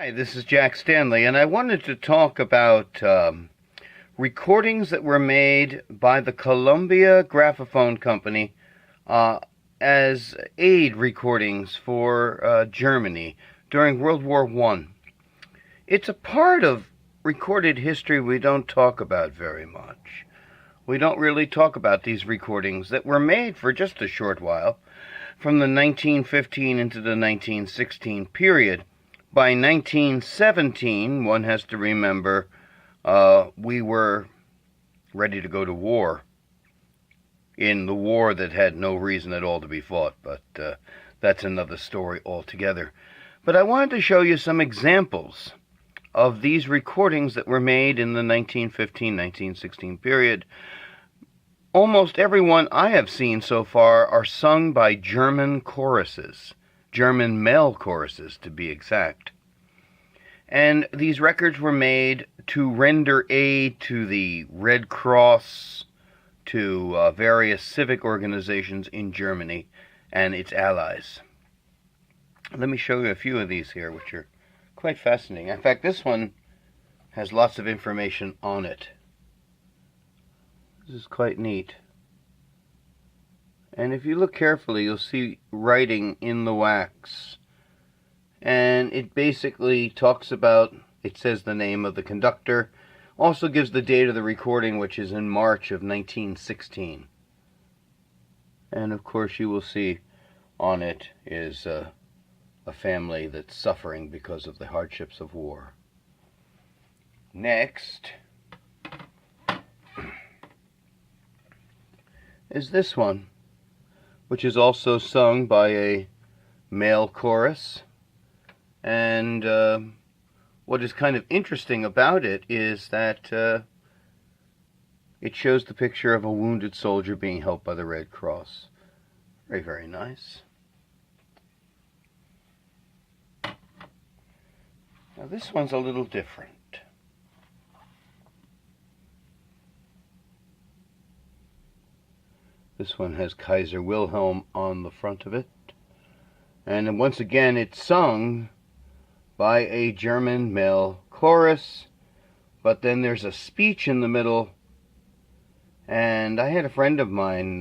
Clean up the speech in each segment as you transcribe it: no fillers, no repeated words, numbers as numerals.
Hi, this is Jack Stanley, and I wanted to talk about recordings that were made by the Columbia Graphophone Company as aid recordings for Germany during World War I. It's a part of recorded history we don't talk about very much. We don't really talk about these recordings that were made for just a short while, from the 1915 into the 1916 period. By 1917, one has to remember, we were ready to go to war, in the war that had no reason at all to be fought, but that's another story altogether. But I wanted to show you some examples of these recordings that were made in the 1915-1916 period. Almost every one I have seen so far are sung by German choruses. German male choruses, to be exact. And these records were made to render aid to the Red Cross, to various civic organizations in Germany and its allies. Let me show you a few of these here, which are quite fascinating. In fact, this one has lots of information on it. This is quite neat. And if you look carefully, you'll see writing in the wax. And it basically talks about, it says the name of the conductor, also gives the date of the recording, which is in March of 1916. And of course you will see on it is a family that's suffering because of the hardships of war. Next is this one, which is also sung by a male chorus. And what is kind of interesting about it is that it shows the picture of a wounded soldier being helped by the Red Cross. Very, very nice. Now this one's a little different. This one has Kaiser Wilhelm on the front of it. And once again, it's sung by a German male chorus, but then there's a speech in the middle. And I had a friend of mine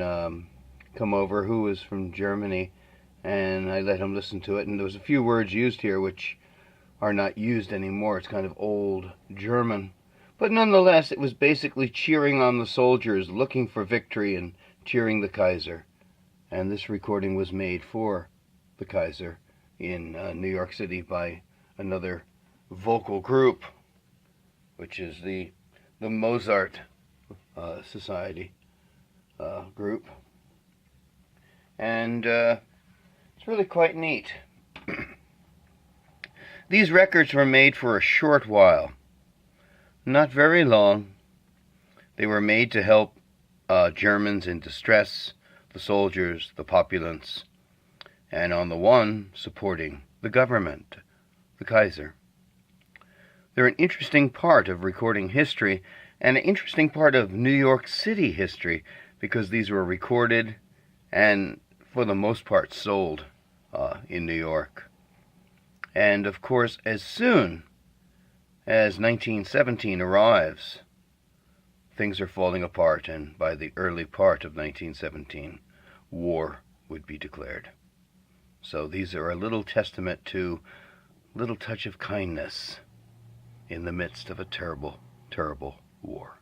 come over who was from Germany, and I let him listen to it, and there was a few words used here which are not used anymore. It's kind of old German. But nonetheless, it was basically cheering on the soldiers, looking for victory and cheering the Kaiser. And this recording was made for the Kaiser in New York City by another vocal group, which is the Mozart Society group. And it's really quite neat. These records were made for a short while, not very long. They were made to help Germans in distress, the soldiers, the populace, and on the one, supporting the government, the Kaiser. They're an interesting part of recording history, and an interesting part of New York City history, because these were recorded and, for the most part, sold in New York. And, of course, as soon as 1917 arrives, things are falling apart, and by the early part of 1917, war would be declared. So these are a little testament to a little touch of kindness in the midst of a terrible, terrible war.